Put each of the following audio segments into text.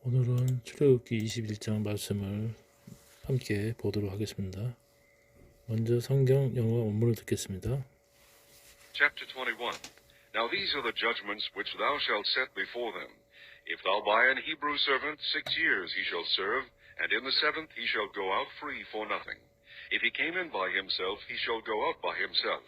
오늘은 출애굽기 21장 말씀을 함께 보도록 하겠습니다. 먼저 성경 영어 원문을 듣겠습니다. Chapter 21. Now these are the judgments which thou shalt set before them. If thou buy an Hebrew servant, 6 years he shall serve, and in the 7th he shall go out free for nothing. If he came in by himself, he shall go out by himself.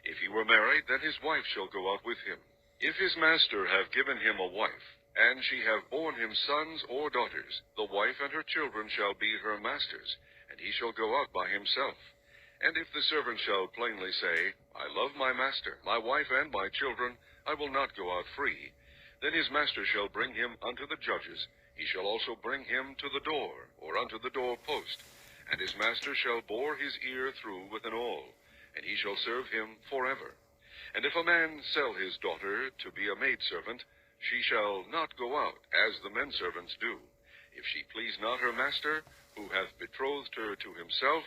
If he were married, then his wife shall go out with him. If his master have given him a wife, and she have borne him sons or daughters, the wife and her children shall be her master's, and he shall go out by himself. And if the servant shall plainly say, I love my master, my wife, and my children, I will not go out free, then his master shall bring him unto the judges. He shall also bring him to the door, or unto the door post. And his master shall bore his ear through with an awl, and he shall serve him forever. And if a man sell his daughter to be a maidservant, she shall not go out, as the men servants do. If she please not her master, who hath betrothed her to himself,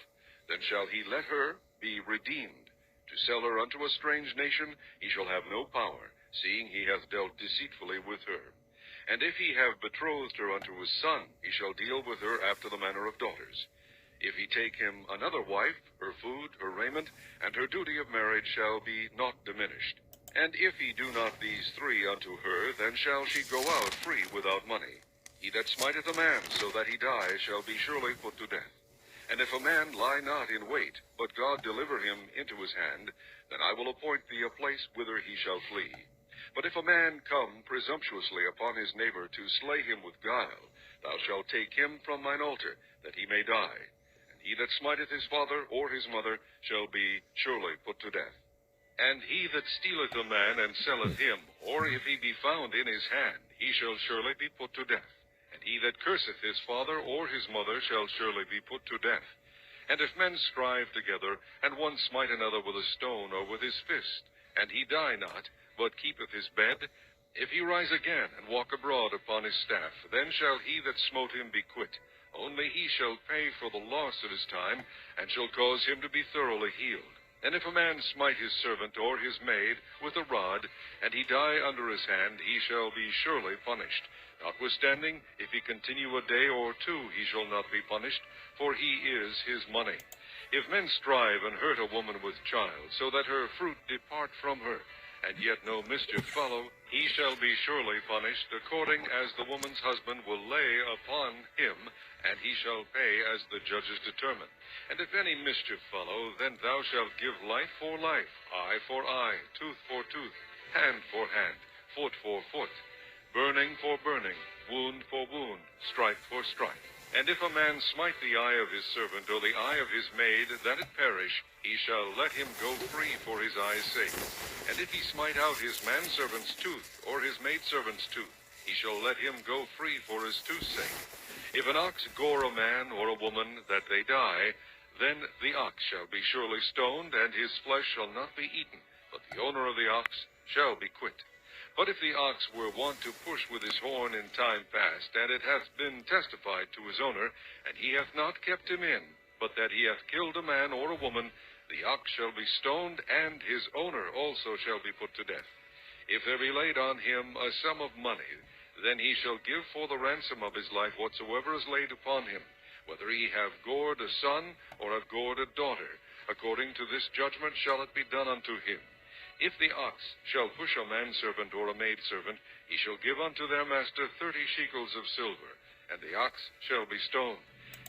then shall he let her be redeemed. To sell her unto a strange nation he shall have no power, seeing he hath dealt deceitfully with her. And if he have betrothed her unto his son, he shall deal with her after the manner of daughters. If he take him another wife, her food, her raiment, and her duty of marriage shall be not diminished. And if he do not these three unto her, then shall she go out free without money. He that smiteth a man so that he die shall be surely put to death. And if a man lie not in wait, but God deliver him into his hand, then I will appoint thee a place whither he shall flee. But if a man come presumptuously upon his neighbor to slay him with guile, thou shalt take him from mine altar, that he may die. And he that smiteth his father or his mother shall be surely put to death. And he that stealeth a man and selleth him, or if he be found in his hand, he shall surely be put to death. And he that curseth his father or his mother shall surely be put to death. And if men strive together, and one smite another with a stone or with his fist, and he die not, but keepeth his bed, if he rise again and walk abroad upon his staff, then shall he that smote him be quit. Only he shall pay for the loss of his time, and shall cause him to be thoroughly healed. And if a man smite his servant or his maid with a rod, and he die under his hand, he shall be surely punished. Notwithstanding, if he continue a day or two, he shall not be punished, for he is his money. If men strive and hurt a woman with child, so that her fruit depart from her, and yet no mischief follow, he shall be surely punished, according as the woman's husband will lay upon him, and he shall pay as the judges determine. And if any mischief follow, then thou shalt give life for life, eye for eye, tooth for tooth, hand for hand, foot for foot, burning for burning, wound for wound, stripe for stripe. And if a man smite the eye of his servant or the eye of his maid, that it perish, he shall let him go free for his eye's sake. And if he smite out his manservant's tooth or his maidservant's tooth, he shall let him go free for his tooth's sake. If an ox gore a man or a woman that they die, then the ox shall be surely stoned, and his flesh shall not be eaten, but the owner of the ox shall be quit. But if the ox were wont to push with his horn in time past, and it hath been testified to his owner, and he hath not kept him in, but that he hath killed a man or a woman, the ox shall be stoned, and his owner also shall be put to death. If there be laid on him a sum of money, then he shall give for the ransom of his life whatsoever is laid upon him, whether he have gored a son or have gored a daughter. According to this judgment shall it be done unto him. If the ox shall push a manservant or a maidservant, he shall give unto their master 30 shekels of silver, and the ox shall be stoned.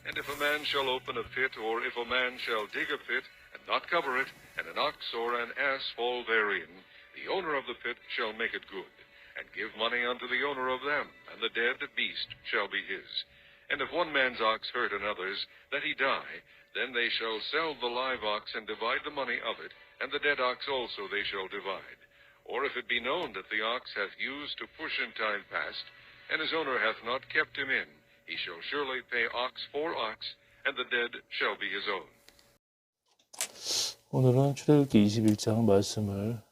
And if a man shall open a pit, or if a man shall dig a pit, and not cover it, and an ox or an ass fall therein, the owner of the pit shall make it good, and give money unto the owner of them, and the dead beast shall be his. And if one man's ox hurt another's, that he die, then they shall sell the live ox and divide the money of it, and the dead ox also they shall divide. Or if it be known that the ox hath used to push in time past, and his owner hath not kept him in, he shall surely pay ox for ox, and the dead shall be his own. 오늘은 출애굽기 21장 말씀을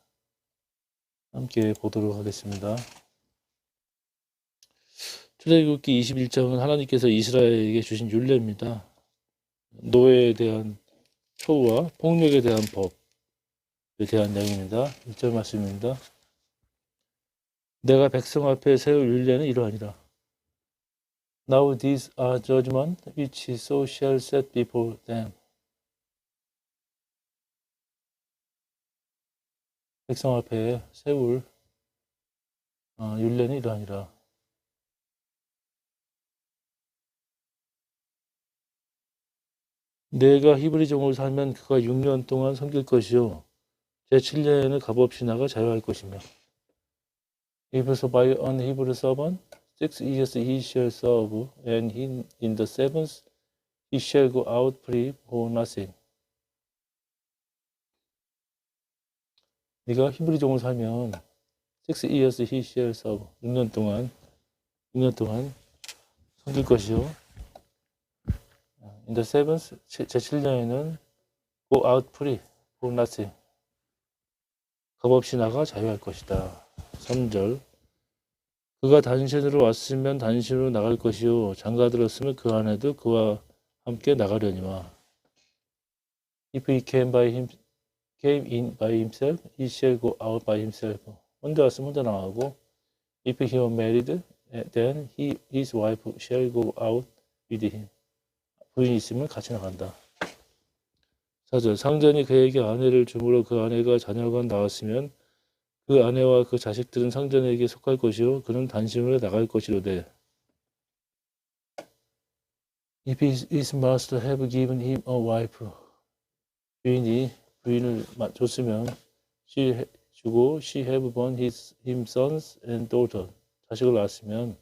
함께 보도록 하겠습니다. 출애굽기 21장은 하나님께서 이스라엘에게 주신 율례입니다. 노예에 대한 처우와 폭력에 대한 법에 대한 내용입니다. 1절 말씀입니다. 내가 백성 앞에 세울 율례는 이러하니라. Now these are judgments which so shall set before them. 백성 앞에 세울 율례는 이러하니라. 내가 히브리 종으로 살면 그가 6년 동안 섬길 것이요 제7년에는 값없이 나가 자유할 것이며 If so by an Hebrew servant 6 years he shall serve and in the seventh he shall go out free for nothing. 네가 히브리 종으로 살면 6 years he shall serve 6년 동안 섬길 것이요 In the seventh 제7년에는 go out free for nothing. 값없이 나가 자유할 것이다. 3절 그가 단신으로 왔으면 단신으로 나갈 것이요 장가들었으면 그 안에도 그와 함께 나가려니와 If he came in by himself, he shall go out by himself. 혼자 왔으면 혼자 나가고 If he were married, then his wife shall go out with him. 부인이 있으면 같이 나간다. 4절 상전이 그에게 아내를 주므로 그 아내가 자녀가 나왔으면 그 아내와 그 자식들은 상전에게 속할 것이요 그는 단신으로 나갈 것이로되 If his master have given him a wife 주인이 부인을 줬으면 she have born him sons and daughters 자식을 낳았으면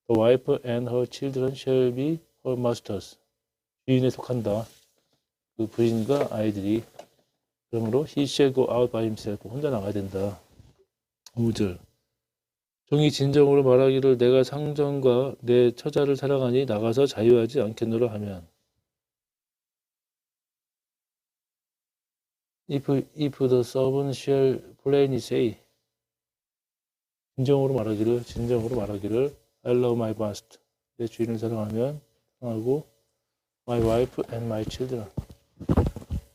the wife and her children shall be her masters 주인에 속한다. 그 부인과 아이들이 그러므로 he shall go out by himself 혼자 나가야 된다. 5절 종이 진정으로 말하기를 내가 상전과 내 처자를 사랑하니 나가서 자유하지 않겠노라 하면 If the servant shall plainly say 진정으로 말하기를 I love my master 내 주인을 사랑하고 my wife and my children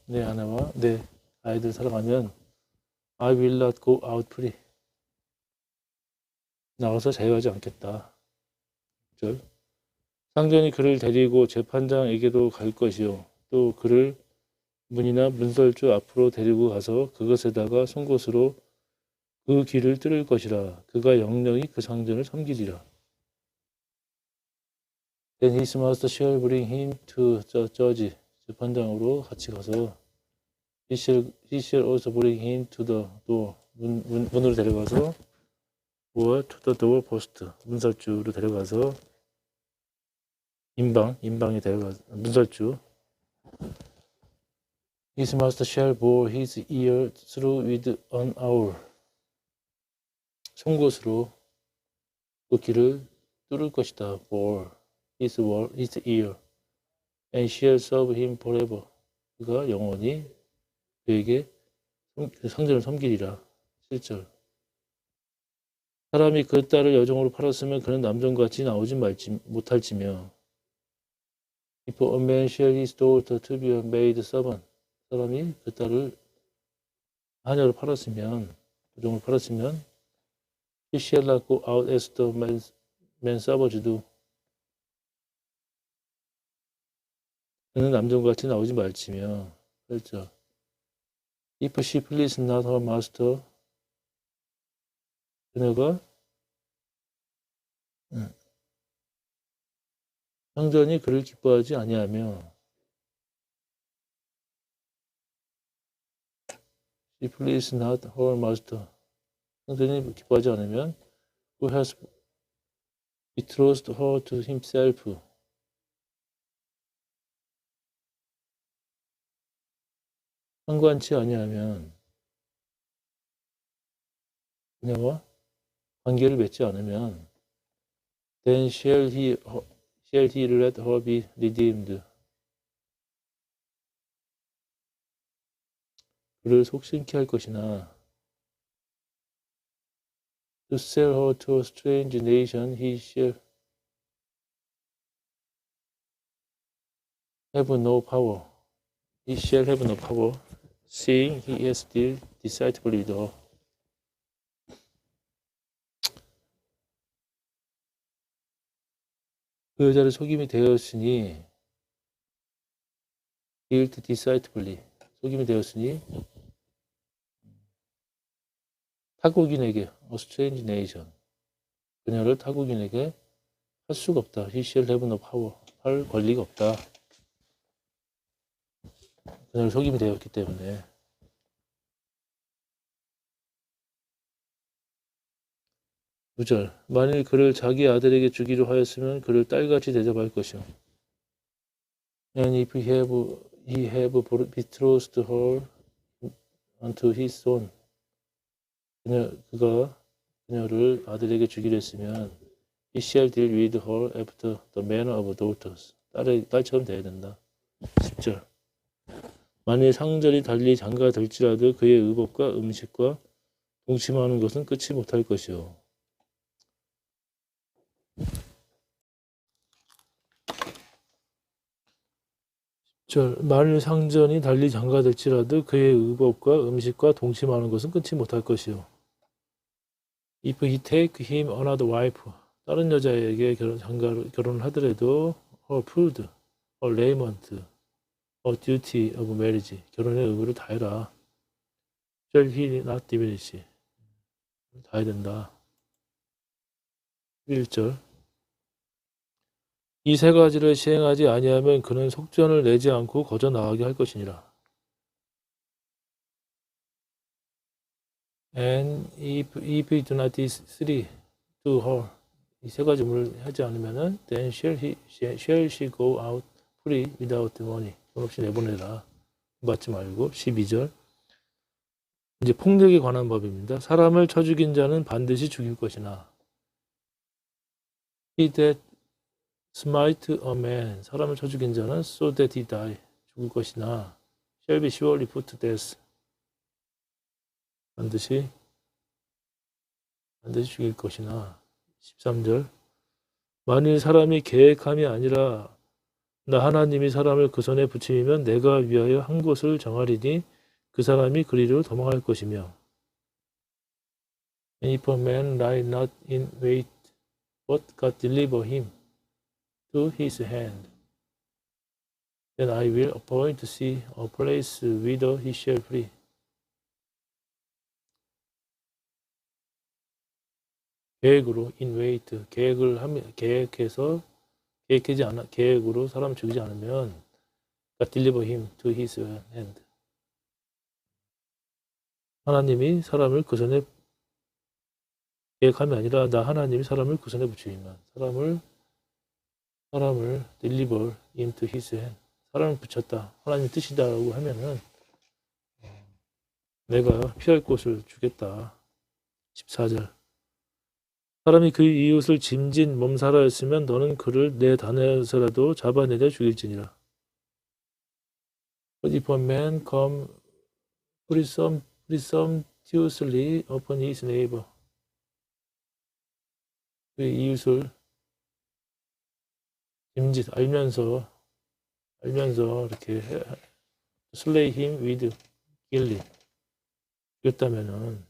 내 아내와 내 아이들 사랑하면 I will not go out free 나가서 자유하지 않겠다. 6절 상전이 그를 데리고 재판장에게도 갈 것이요 또 그를 문이나 문설주 앞으로 데리고 가서 그것에다가 송곳으로 그 귀를 뚫을 것이라 그가 영영이 그 상전을 섬기리라. Then his master shall bring him to the judge 재판장으로 같이 가서 he shall also bring him to the door 문으로 데려가서 or to the door post 문설주로 데려가서 인방에 데려가서 문설주 His master shall bore his ear through with an awl 송곳으로 그 귀를 뚫을 것이다. bore his ear and shall serve him forever 그가 영원히 그에게 상전을 섬기리라. 7절 사람이 그 딸을 여종으로 팔았으면 그는 남종같이 나오지 못할지며 If a man shall his daughter to be a maid servant 사람이 그 딸을 하녀로 팔았으면 여종으로 팔았으면 He shall not go out as the man servants do 그는 남종같이 나오지 말지며 8절 If she please not her master 그녀가 상전이 그를 기뻐하지 아니하며 She please not her master 상전이 기뻐하지 않으면 Who has betrothed her to himself 상관치 아니하면 그녀와 관계를 맺지 않으면 Then shall he let her be redeemed 그를 속신케 할 것이나 To sell her to a strange nation he shall have no power seeing he has dealt deceitfully with her 그 여자를 속임이 되었으니 guilt deceitfully 속임이 되었으니 타국인에게 a strange nation 그녀를 타국인에게 할 수가 없다. he shall have no power 할 권리가 없다. 그녀를 속임이 되었기 때문에. 9절 만일 그를 자기 아들에게 주기로 하였으면 그를 딸같이 대접할 것이요. And if he have betrothed her unto his son 그가 그녀를 아들에게 주기로 했으면 he shall deal with her after the manner of daughters 딸처럼 대해야 된다. 10절 만일 상절이 달리 장가들지라도 그의 의복과 음식과 동침하는 것은 끝이 못할 것이요. 만일 상전이 달리 장가들지라도 그의 의복과 음식과 동침하는 것은 끊지 못할 것이요. If he take him another wife, 다른 여자에게 결혼을 하더라도 her food, her raiment, her duty of marriage, 결혼의 의무를 다해라. Shall he not diminish? 다해야 된다. 1절 이 세 가지를 시행하지 아니하면 그는 속전을 내지 않고 거저 나가게 할 것이니라. And if he do not these three to her, 이 세 가지 을 하지 않으면은 then shall she go out free without money. 돈 없이 내보내라. 받지 말고. 12절 이제 폭력에 관한 법입니다. 사람을 쳐 죽인 자는 반드시 죽일 것이나 he that smite a man 사람을 쳐 죽인 자는 so that he die 죽을 것이나 shall be surely put to death 반드시 죽일 것이나 13절 만일 사람이 계획함이 아니라 나 하나님이 사람을 그 손에 붙이면 내가 위하여 한 곳을 정하리니 그 사람이 그리로 도망할 것이며 And if a man lie not in wait but God deliver him to his hand then I will appoint to see a place whither he shall flee. 계획으로 in wait 계획하지 않아 계획으로 사람을 죽이지 않으면 God deliver him to his hand. 하나님이 사람을 그 손에 계획함이 아니라 나 하나님이 사람을 그 손에 붙이면 사람을 deliver into his hand. 사람을 붙였다. 하나님 뜻이다라고 하면은 내가 피할 곳을 주겠다. 14절 사람이 그 이웃을 짐진 몸살하였으면 너는 그를 내 단에서라도 잡아내려 죽일지니라. But if a man come presumptuously upon his neighbor 그 이웃을 짐짓 알면서 이렇게 slay him with guilty 그랬다면은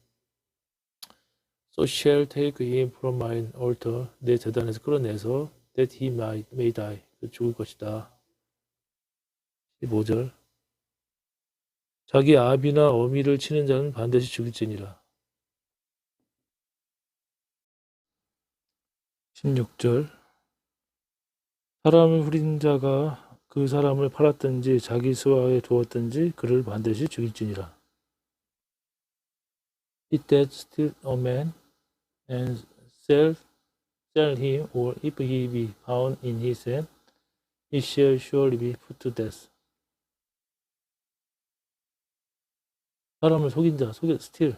So shall take him from mine altar 내 제단에서 끌어내서 that he may die 죽을 것이다. 15절 자기 아비나 어미를 치는 자는 반드시 죽일지니라. 16절 사람을 후린 자가 그 사람을 팔았든지 자기 수하에 두었든지 그를 반드시 죽일지니라. It that steal a man and sell him, or if he be found in his hand, he shall surely be put to death. 사람을 속인 자, steal.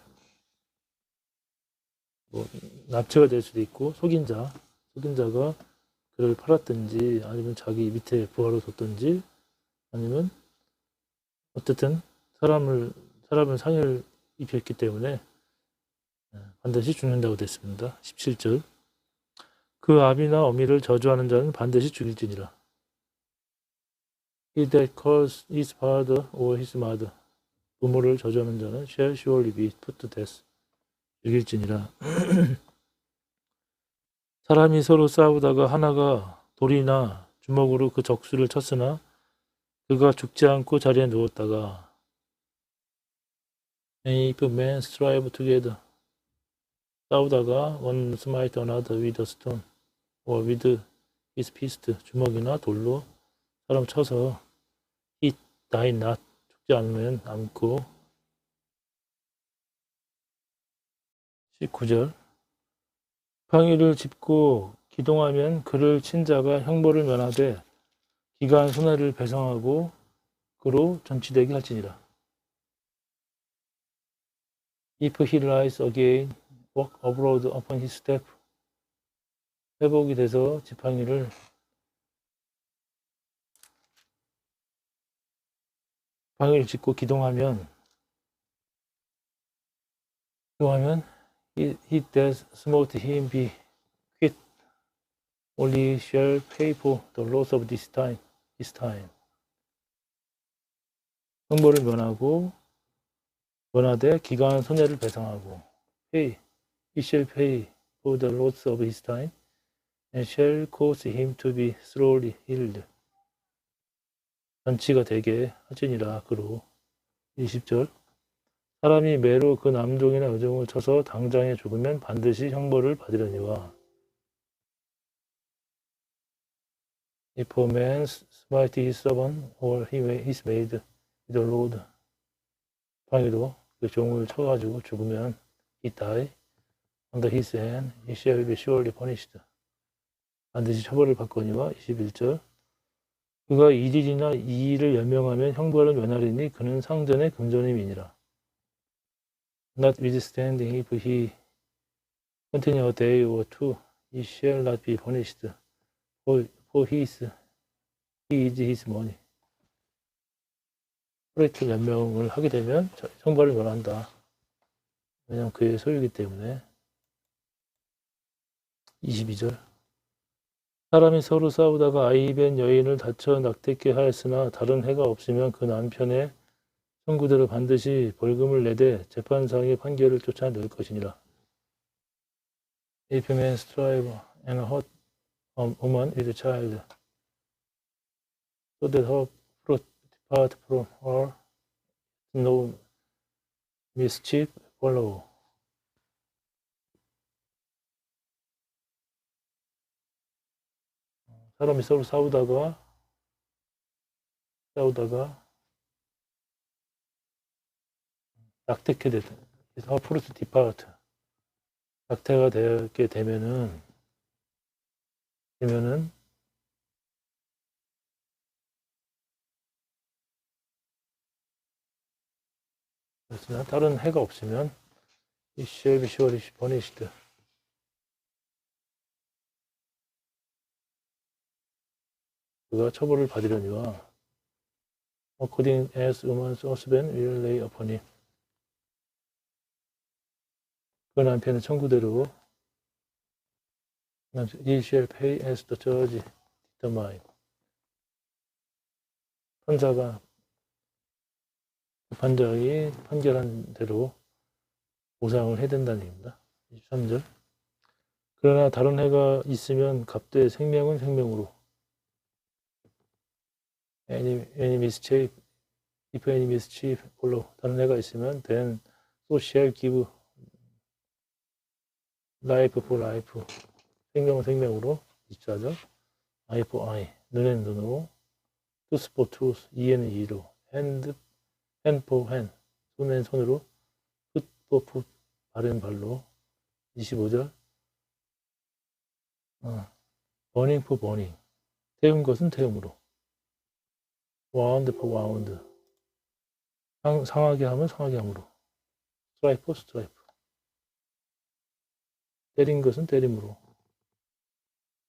납치가 될 수도 있고, 속인 자가 그를 팔았든지, 아니면 자기 밑에 부하로 뒀든지, 아니면 어쨌든 사람을 상해를 입혔기 때문에 반드시 죽는다고 됐습니다. 17절 그 아비나 어미를 저주하는 자는 반드시 죽일지니라. He that calls his father or his mother 부모를 저주하는 자는 shall surely be put to death 죽일지니라. 사람이 서로 싸우다가 하나가 돌이나 주먹으로 그 적수를 쳤으나 그가 죽지 않고 자리에 누웠다가 if men strive together 싸우다가 one smite another with a stone or with his fist 주먹이나 돌로 사람 쳐서 he die not 죽지 않으면 않고 19절 지팡이를 짚고 기동하면 그를 친 자가 형벌을 면하되 기가한 손해를 배상하고 그로 전치되게 할지니라. If he rise again, walk abroad upon his step. 회복이 돼서 지팡이를 짚고 기동하면 he that smote him be quit, only shall pay for the loss of this time. 형벌을 면하되 기가한 손해를 배상하고 he shall pay for the loss of his time and shall cause him to be thoroughly healed. 잔치가 되게 하지니라. 그로 20절 사람이 매로 그 남종이나 여종을 쳐서 당장에 죽으면 반드시 형벌을 받으려니와 If a man smite his servant or his maid with a rod 방위로 그 종을 쳐가지고 죽으면 he die under his hand he shall be surely punished. 반드시 처벌을 받거니와 21절 그가 1일이나 2일을 연명하면 형벌을 면하리니 그는 상전의 금전임이니라. Notwithstanding if he continue a day or two he shall not be punished for he is his money. 프레이트 연명을 하게 되면 형벌을 면한다. 왜냐하면 그의 소유이기 때문에. 22절 사람이 서로 싸우다가 아이벤 여인을 다쳐 낙태케 하였으나 다른 해가 없으면 그 남편의 청구대로 반드시 벌금을 내되 재판상의 판결을 쫓아낼 것이니라. If a man strive and hurt a woman with a child, so that her fruit depart from her, no mischief follow. 사람이 서로 싸우다가 낙태케 되든, her fruit depart. 낙태가 되게 되면은 그렇지만 다른 해가 없으면 it shall be surely punished. 그가 처벌을 받으려니와 according as woman's husband will lay upon him. 그 남편의 청구대로 he shall pay as the judge determine. 판장이 판결한 대로 보상을 해야 된다는 얘기입니다. 23절 그러나 다른 해가 있으면 갑대 생명은 생명으로 any mischief, if any mischief follow. 다른 해가 있으면 then so shall give life for life. 생명은 생명으로 24절 eye for eye. 눈에는 눈으로 tooth for tooth. 이에는 이로 hand for hand. 손에는 손으로 foot for foot. 발은 발로 25절 burning for burning. 태운 것은 태움으로 wound for wound. 상하게 하면 상하게 함으로 strike for strike. 때린 것은 때림으로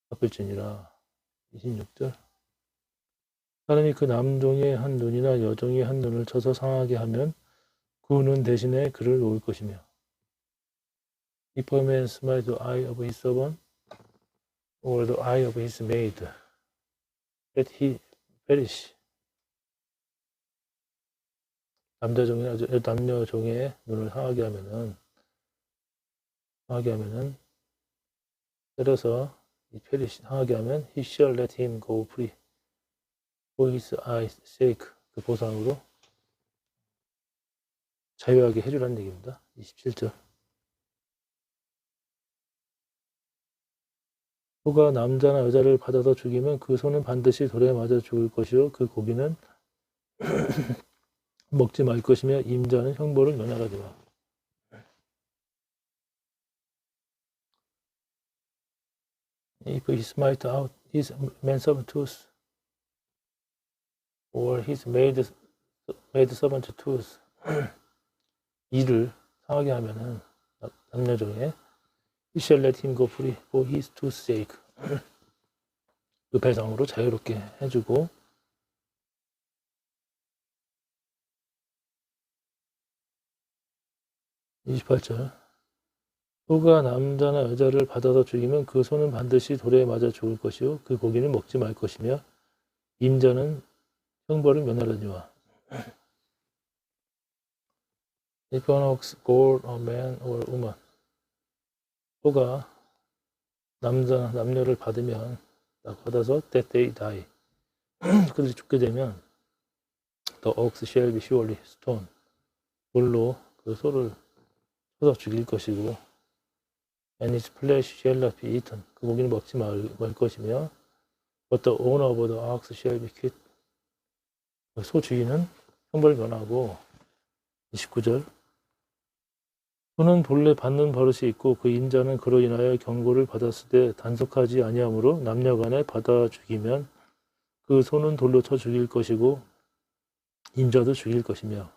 갚을지니라. 26절 사람이 그 남종의 한 눈이나 여종의 한 눈을 쳐서 상하게 하면 그 눈 대신에 그를 놓을 것이며 If a man smite the eye of his servant or the eye of his maid, let he perish. 남녀 종의 눈을 상하게 하면은 때려서 이 perish 상하게 하면 he shall let him go free for his eyes sake. 그 보상으로 자유하게 해주라는 얘기입니다. 27절. 소가 남자나 여자를 받아서 죽이면 그 소는 반드시 돌에 맞아 죽을 것이요 그 고기는 먹지 말 것이며 임자는 형벌을 면하라니와. If he smite out his manservant tooth or his maidservant tooth 이를 상하게 하면은 남녀 중에 he shall let him go free for his tooth's sake. 그 배상으로 자유롭게 해주고 28절. 소가 남자나 여자를 받아서 죽이면 그 소는 반드시 돌에 맞아 죽을 것이요 그 고기는 먹지 말 것이며 임자는 형벌을 면하려니와. If an ox gore a man or woman. 소가 남녀를 받아서 that they die. 그들이 죽게 되면 the ox shall be surely stoned. 돌로 그 소를 쳐서 죽일 것이고 and its flesh shall not be eaten. 그 고기는 먹지 말 것이며 but the owner of the ox shall be killed. 소 주인은 형벌을 면하고 29절. 소는 본래 받는 버릇이 있고 그 임자는 그로 인하여 경고를 받았을 때 단속하지 아니하므로 남녀간에 받아 죽이면 그 소는 돌로 쳐 죽일 것이고 임자도 죽일 것이며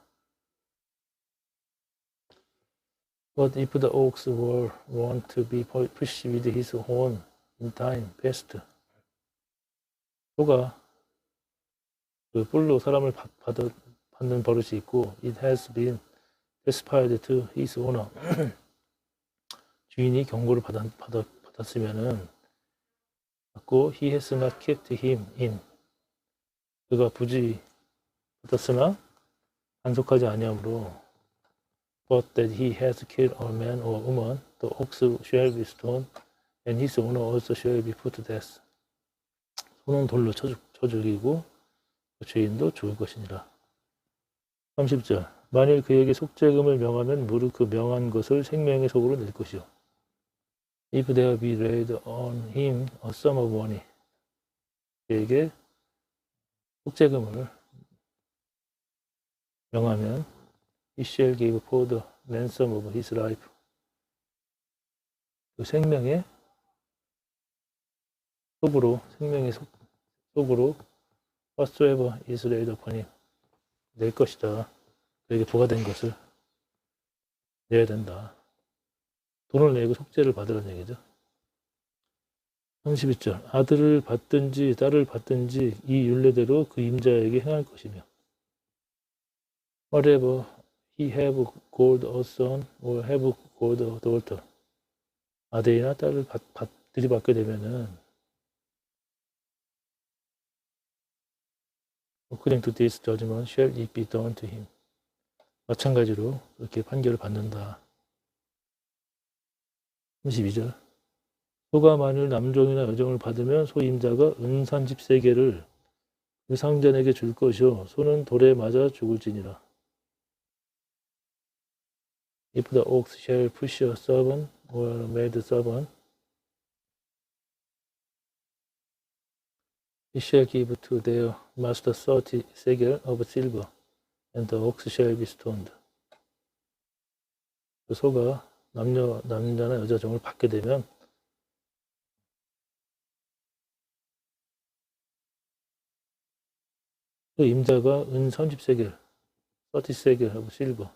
But if the ox were wont to be pushed with his horn in time past. 소가 그 뿔로 사람을 받는 버릇이 있고 it has been testified to his owner. 주인이 경고를 받았으면은 받고 he has not kept him in. 그가 부지 받았으나 단속하지 아니하므로 but that he has killed a man or woman, the ox shall be stoned, and his owner also shall be put to death. 소는 돌로 쳐 죽이고 그 죄인도 죽을 것이니라. 30절. 만일 그에게 속죄금을 명하면 무릇 그 명한 것을 생명의 속으로 낼 것이요. If there be laid on him a sum of money. 그에게 속죄금을 명하면 he shall give for the ransom of his life. 그 생명의 속으로 whatsoever is laid upon him. 낼 것이다. 그에게 부과된 것을 내야 된다. 돈을 내고 속죄를 받으라는 얘기죠. 32절. 아들을 받든지 딸을 받든지 이 율례대로 그 임자에게 행할 것이며 whatever he have called a son or have called a daughter. 아들이나 딸을 들이받게 되면은 according to this judgment shall it be done to him. 마찬가지로 그렇게 판결을 받는다. 32절. 소가 만일 남종이나 여종을 받으면 소임자가 은산집 3개를 그 상전에게 줄 것이요 소는 돌에 맞아 죽을지니라. If the ox shall push a servant or a maid servant, he shall give to their master 30 shekel of silver, and the ox shall be stoned. 그 소가 남자나 여자 종을 받게 되면 그 임자가 은 30세겔, 30세겔하고 실버,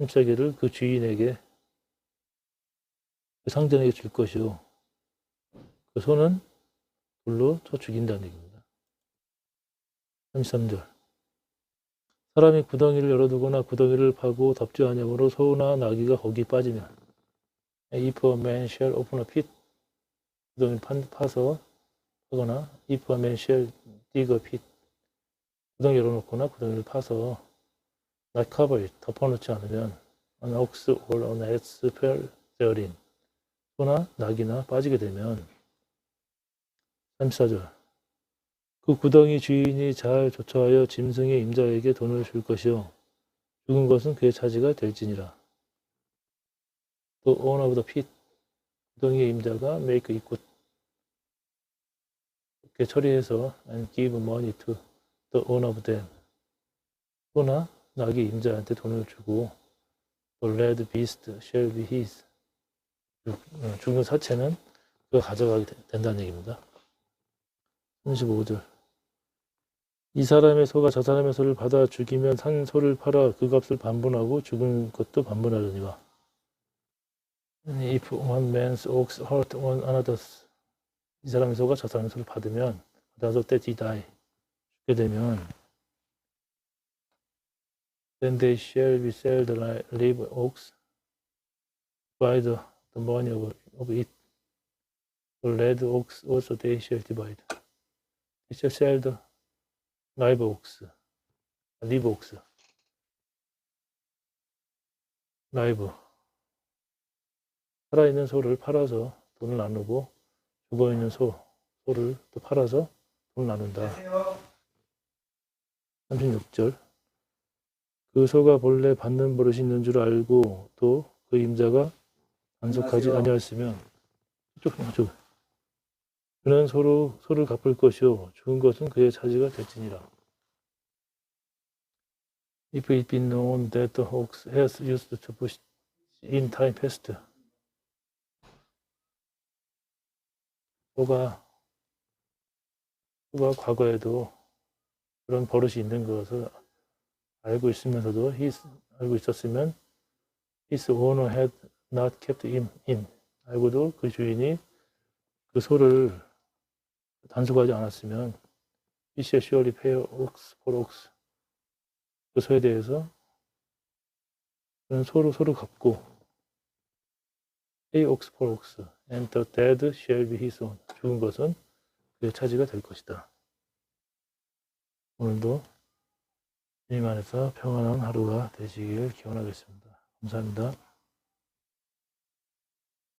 30세겔을 그 주인에게, 그 상전에게 줄 것이요. 그 소는 돌로 쳐 죽인다는 얘기입니다. 33절. 사람이 구덩이를 열어두거나 구덩이를 파고 덮지 아니하므로 소나 나귀가 거기 빠지면 If a man shall open a pit, 구덩이를 파서 하거나 If a man shall dig a pit, 구덩이 열어놓거나 구덩이를 파서 not cover it, 덮어놓지 않으면 an ox or an ass fell therein, 소나 낙이나 빠지게 되면 34절. 그 구덩이 주인이 잘 조처하여 짐승의 임자에게 돈을 줄 것이요 죽은 것은 그의 차지가 될지니라. The owner of the pit. 구덩이의 임자가 make it good. 이렇게 처리해서 and give money to the owner of them. 또나 낙이 임자한테 돈을 주고 the red beast shall be his. 죽은 사체는 그가 가져가게 된다는 얘기입니다. 35절. 이 사람의 소가 저 사람의 소를 받아 죽이면 산 소를 팔아 그 값을 반분하고 죽은 것도 반분하려니와. If one man's ox hurt one another's. 이 사람의 소가 저 사람의 소를 받아서 that he die. 죽게 되면 then they shall be sell the live ox by the money of it. The red ox also they shall divide. They shall sell the live ox. live ox. 라이브. 살아있는 소를 팔아서 돈을 나누고 죽어있는 소를 또 팔아서 돈을 나눈다. 36절. 그 소가 본래 받는 버릇이 있는 줄 알고 또 그 임자가 단속하지 아니하였으면 그는 소를 갚을 것이요 죽은 것은 그의 차지가 될지니라. If it be known that the ox has used to push in time past. 소가 과거에도 그런 버릇이 있는 것을 알고 있었으면 his owner had not kept him in. 알고도 그 주인이 그 소를 단속하지 않았으면 he shall surely pay ox for ox. 그 소에 대해서 그는 소를 갚고 pay ox for ox and the dead shall be his own. 죽은 것은 그의 차지가 될 것이다. 오늘도 주님 안에서 평안한 하루가 되시길 기원하겠습니다. 감사합니다.